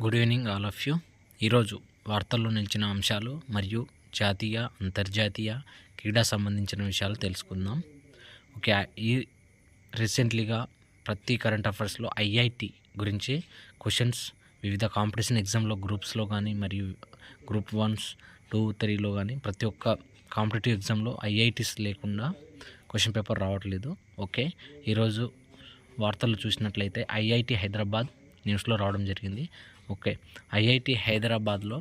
Good evening all of you. ఈరోజు వార్తల్లో నిలిచిన అంశాలు మరియు జాతీయ అంతర్జాతీయ క్రీడా సంబంధించిన విషయాలు తెలుసుకుందాం. ఓకే, ఈ రీసెంట్లీగా ప్రతి కరెంట్ అఫైర్స్లో ఐఐటి గురించి క్వశ్చన్స్ వివిధ కాంపిటీషన్ ఎగ్జామ్లో గ్రూప్స్లో కానీ మరియు గ్రూప్ 1, 2, 3లో కానీ ప్రతి ఒక్క కాంపిటేటివ్ ఎగ్జామ్లో ఐఐటీస్ లేకుండా క్వశ్చన్ పేపర్ రావట్లేదు. ఓకే, ఈరోజు వార్తలు చూసినట్లయితే ఐఐటి హైదరాబాద్ న్యూస్లో రావడం జరిగింది. ఓకే, ఐఐటి హైదరాబాద్లో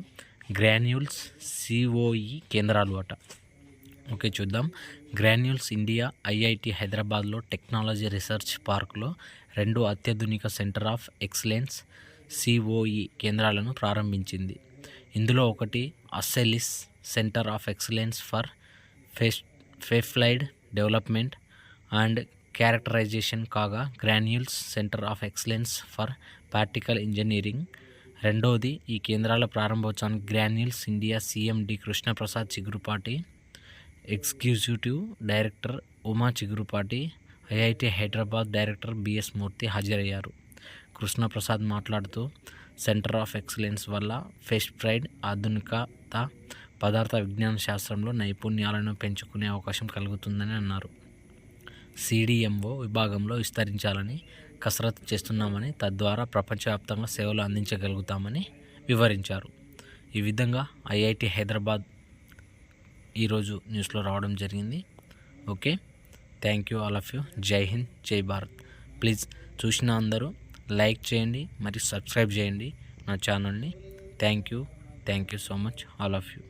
గ్రాన్యూల్స్ సిఓఈ కేంద్రాలు అట. ఓకే, చూద్దాం. గ్రాన్యూల్స్ ఇండియా ఐఐటి హైదరాబాద్లో టెక్నాలజీ రీసెర్చ్ పార్క్లో 2 అత్యాధునిక సెంటర్ ఆఫ్ ఎక్సలెన్స్ సిఓఈ కేంద్రాలను ప్రారంభించింది. ఇందులో ఒకటి Ascelis centre of excellence for ఫేఫ్లైడ్ డెవలప్మెంట్ అండ్ క్యారెక్టరైజేషన్ కాగా, Granules centre of excellence for particle engineering రెండోది. ఈ కేంద్రాల ప్రారంభోత్సవానికి Granules India CM D Krishna Prasad Chigurupati, executive director Uma Chigurupati, IIT Hyderabad director BS Murthy హాజరయ్యారు. కృష్ణప్రసాద్ మాట్లాడుతూ, సెంటర్ ఆఫ్ ఎక్సలెన్స్ వల్ల ఫేఫ్లైడ్ ఆధునికత, పదార్థ విజ్ఞాన శాస్త్రంలో నైపుణ్యాలను పెంచుకునే అవకాశం కలుగుతుందని అన్నారు. సిడిఎంఓ విభాగంలో విస్తరించాలని కసరత్తు చేస్తున్నామని, తద్వారా ప్రపంచవ్యాప్తంగా సేవలు అందించగలుగుతామని వివరించారు. ఈ విధంగా ఐఐటి హైదరాబాద్ ఈరోజు న్యూస్లో రావడం జరిగింది. Okay, thank you all of you. జై హింద్, జై భారత్. ప్లీజ్ చూసిన అందరూ లైక్ చేయండి మరియు సబ్స్క్రైబ్ చేయండి నా ఛానల్ని. Thank you so much all of you.